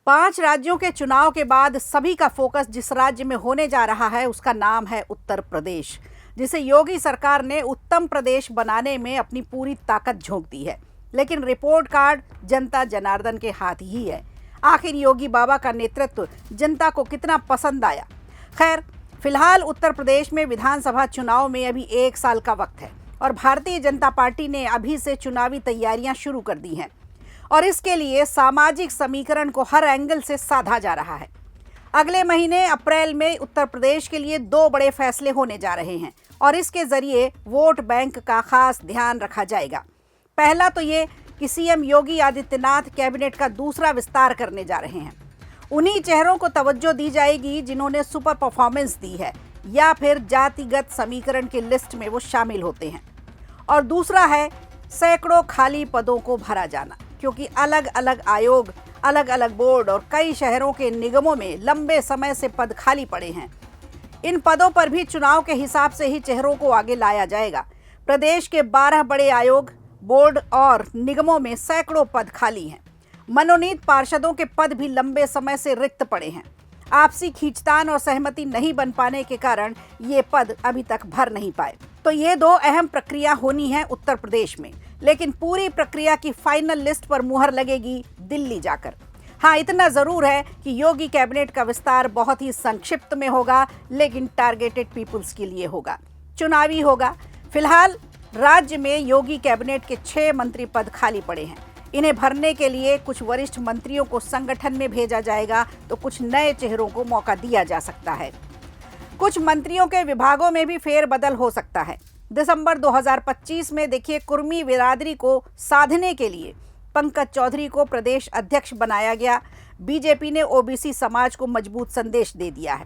5 राज्यों के चुनाव के बाद सभी का फोकस जिस राज्य में होने जा रहा है उसका नाम है उत्तर प्रदेश, जिसे योगी सरकार ने उत्तम प्रदेश बनाने में अपनी पूरी ताकत झोंक दी है। लेकिन रिपोर्ट कार्ड जनता जनार्दन के हाथ ही है। आखिर योगी बाबा का नेतृत्व जनता को कितना पसंद आया? खैर, फिलहाल उत्तर प्रदेश में विधानसभा चुनाव में अभी 1 साल का वक्त है और भारतीय जनता पार्टी ने अभी से चुनावी तैयारियां शुरू कर दी हैं और इसके लिए सामाजिक समीकरण को हर एंगल से साधा जा रहा है। अगले महीने अप्रैल में उत्तर प्रदेश के लिए 2 बड़े फैसले होने जा रहे हैं और इसके जरिए वोट बैंक का खास ध्यान रखा जाएगा। पहला तो ये कि सीएम योगी आदित्यनाथ कैबिनेट का दूसरा विस्तार करने जा रहे हैं। उन्हीं चेहरों को तवज्जो दी जाएगी जिन्होंने सुपर परफॉर्मेंस दी है या फिर जातिगत समीकरण की लिस्ट में वो शामिल होते हैं। और दूसरा है सैकड़ों खाली पदों को भरा जाना, क्योंकि अलग अलग आयोग, अलग अलग बोर्ड और कई शहरों के निगमों में लंबे समय से पद खाली पड़े हैं। इन पदों पर भी चुनाव के हिसाब से ही चेहरों को आगे लाया जाएगा। प्रदेश के 12 बड़े आयोग, बोर्ड और निगमों में सैकड़ों पद खाली हैं। मनोनीत पार्षदों के पद भी लंबे समय से रिक्त पड़े हैं। आपसी खींचतान और सहमति नहीं बन पाने के कारण ये पद अभी तक भर नहीं पाए। तो ये 2 अहम प्रक्रिया होनी है उत्तर प्रदेश में, लेकिन पूरी प्रक्रिया की फाइनल लिस्ट पर मुहर लगेगी दिल्ली जाकर। हाँ, इतना जरूर है कि योगी कैबिनेट का विस्तार बहुत ही संक्षिप्त में होगा, लेकिन टारगेटेड पीपुल्स के लिए होगा, चुनावी होगा। फिलहाल राज्य में योगी कैबिनेट के 6 मंत्री पद खाली पड़े हैं। इन्हें भरने के लिए कुछ वरिष्ठ मंत्रियों को संगठन में भेजा जाएगा तो कुछ नए चेहरों को मौका दिया जा सकता है। कुछ मंत्रियों के विभागों में भी फेरबदल हो सकता है। दिसंबर 2025 में देखिए, कुर्मी बिरादरी को साधने के लिए पंकज चौधरी को प्रदेश अध्यक्ष बनाया गया। बीजेपी ने ओबीसी समाज को मजबूत संदेश दे दिया है।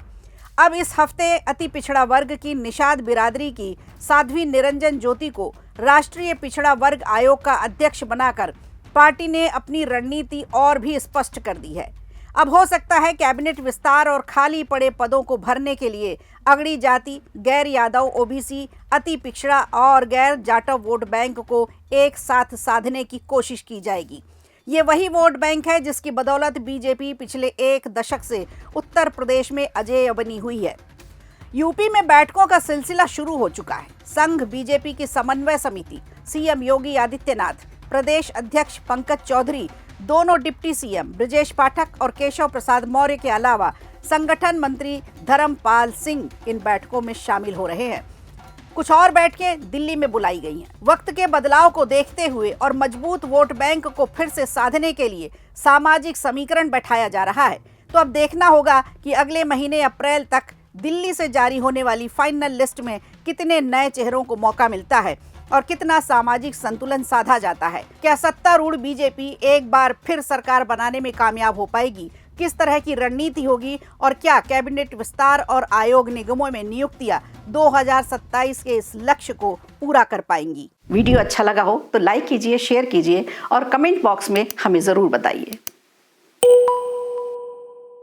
अब इस हफ्ते अति पिछड़ा वर्ग की निषाद बिरादरी की साध्वी निरंजन ज्योति को राष्ट्रीय पिछड़ा वर्ग आयोग का अध्यक्ष बनाकर पार्टी ने अपनी रणनीति और भी स्पष्ट कर दी है। अब हो सकता है कैबिनेट विस्तार और खाली पड़े पदों को भरने के लिए अगड़ी जाति, गैर यादव, ओबीसी, अति पिछड़ा और गैर जाटव वोट बैंक को एक साथ साधने की कोशिश की जाएगी। ये वही वोट बैंक है जिसकी बदौलत बीजेपी पिछले 1 दशक से उत्तर प्रदेश में अजेय बनी हुई है। यूपी में बैठकों का सिलसिला शुरू हो चुका है। संघ बीजेपी की समन्वय समिति, सीएम योगी आदित्यनाथ, प्रदेश अध्यक्ष पंकज चौधरी, दोनों डिप्टी सीएम ब्रजेश पाठक और केशव प्रसाद मौर्य के अलावा संगठन मंत्री धर्मपाल सिंह इन बैठकों में शामिल हो रहे हैं। कुछ और बैठकें दिल्ली में बुलाई गई हैं। वक्त के बदलाव को देखते हुए और मजबूत वोट बैंक को फिर से साधने के लिए सामाजिक समीकरण बैठाया जा रहा है। तो अब देखना होगा कि अगले महीने अप्रैल तक दिल्ली से जारी होने वाली फाइनल लिस्ट में कितने नए चेहरों को मौका मिलता है और कितना सामाजिक संतुलन साधा जाता है। क्या सत्तारूढ़ बीजेपी एक बार फिर सरकार बनाने में कामयाब हो पाएगी? किस तरह की रणनीति होगी और क्या कैबिनेट विस्तार और आयोग निगमों में नियुक्तियां 2027 के इस लक्ष्य को पूरा कर पाएंगी? वीडियो अच्छा लगा हो तो लाइक कीजिए, शेयर कीजिए और कमेंट बॉक्स में हमें जरूर बताइए।